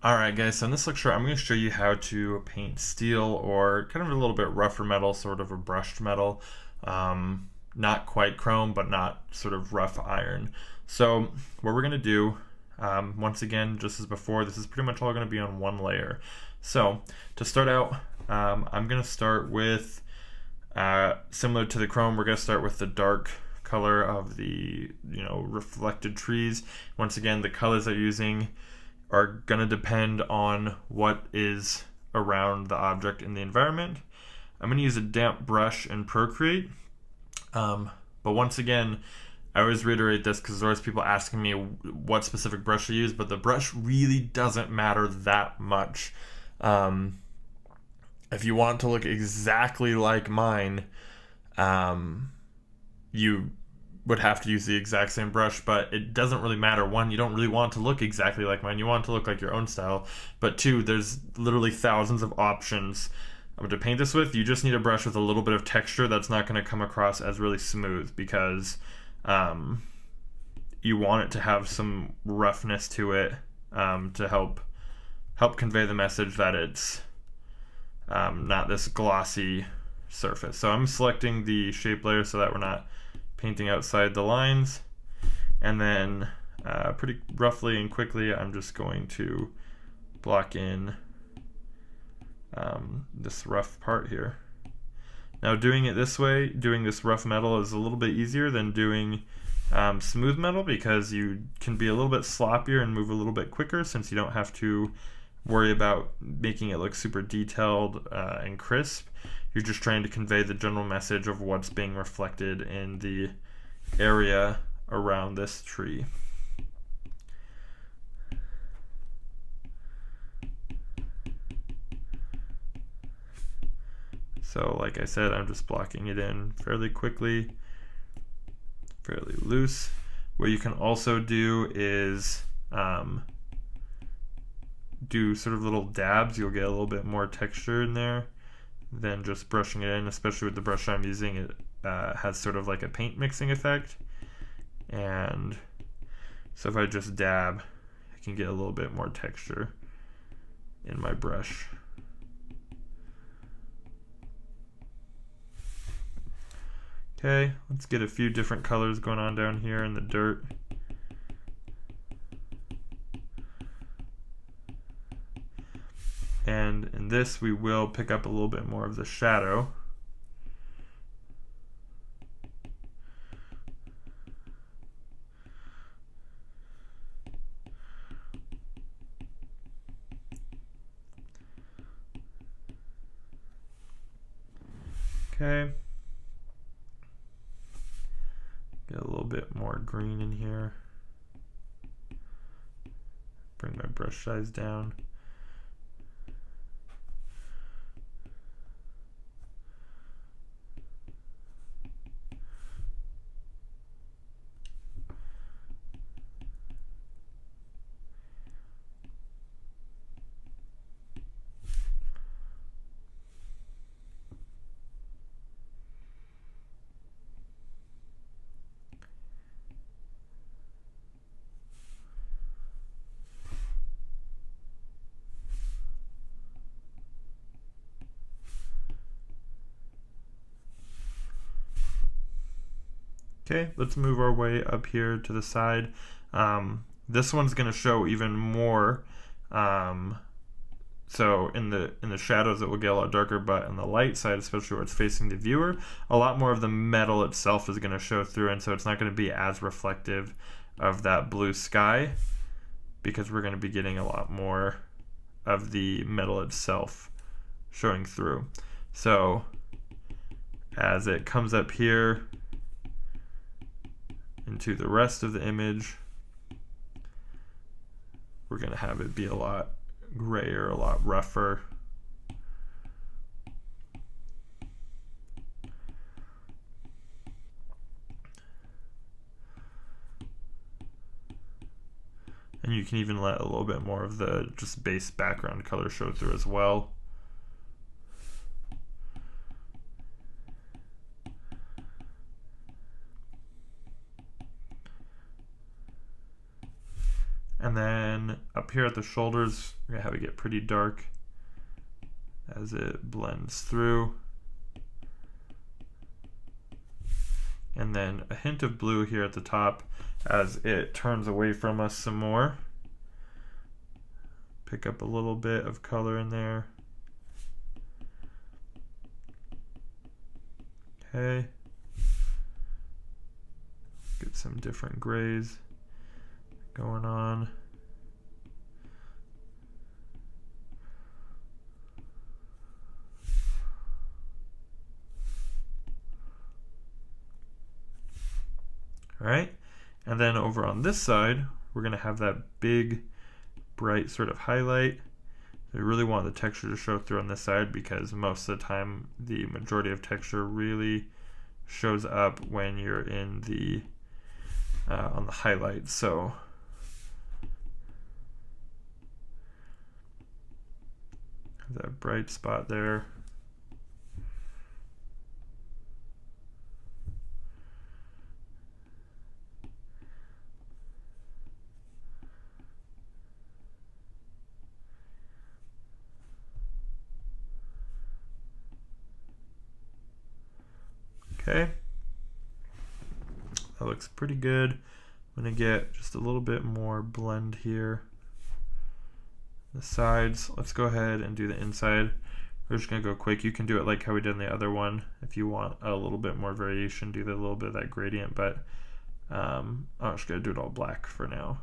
Alright guys, so in this lecture I'm going to show you how to paint steel or kind of a little bit rougher metal, sort of a brushed metal. Not quite chrome, but not sort of rough iron. So what we're going to do, once again, just as before, this is pretty much all going to be on one layer. So to start out, I'm going to start with, similar to the chrome, we're going to start with the dark color of the reflected trees. Once again, the colors I'm using are going to depend on what is around the object in the environment. I'm going to use a damp brush in Procreate, but once again, I always reiterate this because there's always people asking me what specific brush to use, but the brush really doesn't matter that much. If you want to look exactly like mine, you would have to use the exact same brush, but it doesn't really matter. One, you don't really want to look exactly like mine. You want to look like your own style. But two, there's literally thousands of options to paint this with. You just need a brush with a little bit of texture that's not going to come across as really smooth, because you want it to have some roughness to it, to help convey the message that it's not this glossy surface. So I'm selecting the shape layer so that we're not painting outside the lines, and then pretty roughly and quickly I'm just going to block in this rough part here. Now doing it this way, doing this rough metal, is a little bit easier than doing smooth metal, because you can be a little bit sloppier and move a little bit quicker, since you don't have to worry about making it look super detailed and crisp. You're just trying to convey the general message of what's being reflected in the area around this tree. So like I said, I'm just blocking it in fairly quickly, fairly loose. What you can also do is do sort of little dabs. You'll get a little bit more texture in there than just brushing it in, especially with the brush I'm using. It has sort of like a paint mixing effect, and so if I just dab, I can get a little bit more texture in my brush. Okay, let's get a few different colors going on down here in the dirt. And in this, we will pick up a little bit more of the shadow. Okay. Get a little bit more green in here. Bring my brush size down. Okay, let's move our way up here to the side. This one's going to show even more. So in the shadows it will get a lot darker, but on the light side, especially where it's facing the viewer, a lot more of the metal itself is going to show through, and so it's not going to be as reflective of that blue sky, because we're going to be getting a lot more of the metal itself showing through. So as it comes up here into the rest of the image, we're going to have it be a lot grayer, a lot rougher. And you can even let a little bit more of the just base background color show through as well. And then up here at the shoulders, we're gonna have it get pretty dark as it blends through. And then a hint of blue here at the top as it turns away from us some more. Pick up a little bit of color in there. Okay. Get some different grays going on. All right, and then over on this side, we're gonna have that big, bright sort of highlight. I really want the texture to show through on this side because most of the time, the majority of texture really shows up when you're in the on the highlight. So that bright spot there. Okay, that looks pretty good. I'm gonna get just a little bit more blend here. The sides, let's go ahead and do the inside. We're just gonna go quick. You can do it like how we did in the other one. If you want a little bit more variation, do a little bit of that gradient, but I'm just gonna do it all black for now.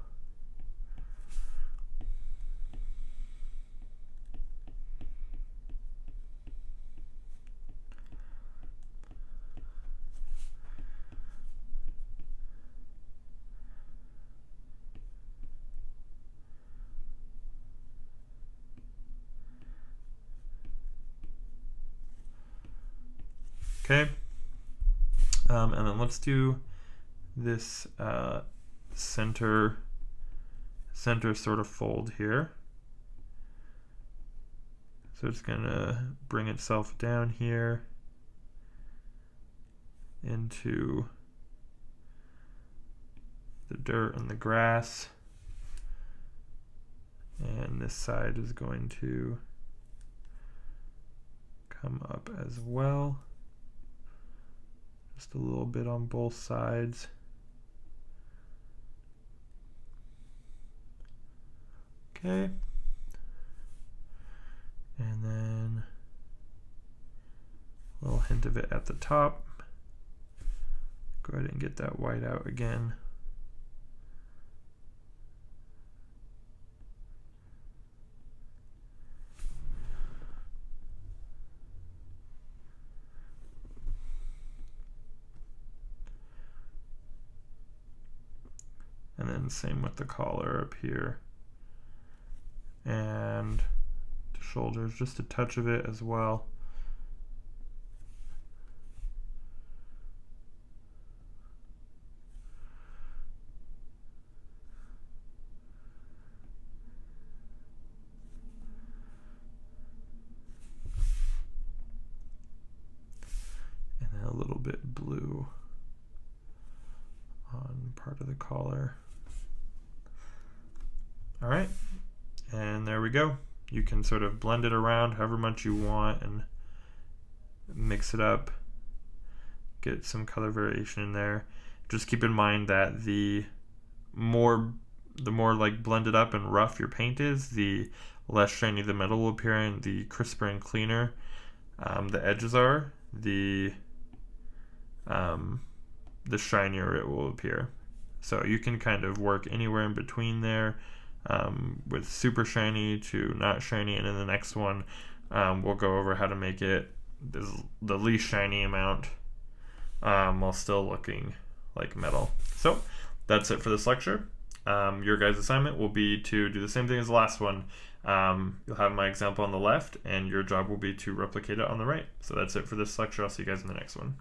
Okay, and then let's do this center sort of fold here. So it's gonna bring itself down here into the dirt and the grass, and this side is going to come up as well. Just a little bit on both sides. Okay. And then a little hint of it at the top. Go ahead and get that white out again. And then same with the collar up here. And the shoulders, just a touch of it as well. And then a little bit blue on part of the collar. All right, and there we go. You can sort of blend it around however much you want and mix it up, get some color variation in there. Just keep in mind that the more like blended up and rough your paint is, the less shiny the metal will appear, and the crisper and cleaner the edges are, the shinier it will appear. So you can kind of work anywhere in between there, with super shiny to not shiny, and in the next one we'll go over how to make it the least shiny amount while still looking like metal. So that's it for this lecture. Your guys' assignment will be to do the same thing as the last one. You'll have my example on the left, and your job will be to replicate it on the right. So that's it for this lecture. I'll see you guys in the next one.